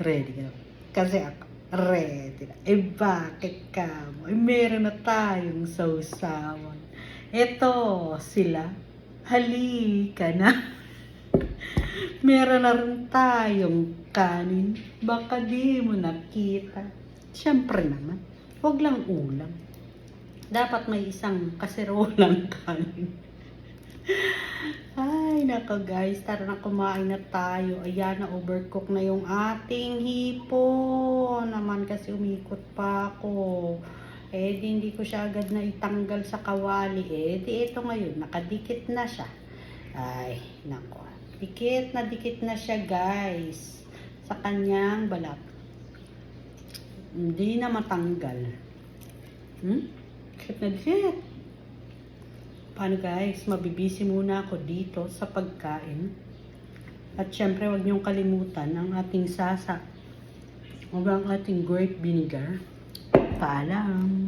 Ready ka na? Kasi ako, ready na. Eh bakit ka mo? Eh meron na tayong sausawan. Eto sila. Halika na. Meron na rin tayong kanin. Baka di mo nakita. Siyempre naman, huwag lang ulam. Dapat may isang kaserolang kanin. Ay, nako guys, tara na kumain na tayo. Ayan, na-overcook na yung ating hipon. Naman kasi umikot pa ako. Eh, di hindi ko siya agad na itanggal sa kawali. Eh, di ito ngayon, nakadikit na siya. Ay, nako. Dikit na siya guys. Sa kanyang balat. Hindi na matanggal. Dikit na dikit. Paano guys, mabibisi muna ako dito sa pagkain. At syempre, huwag niyong kalimutan ang ating sasa. Huwag ang ating grape vinegar. Paalam.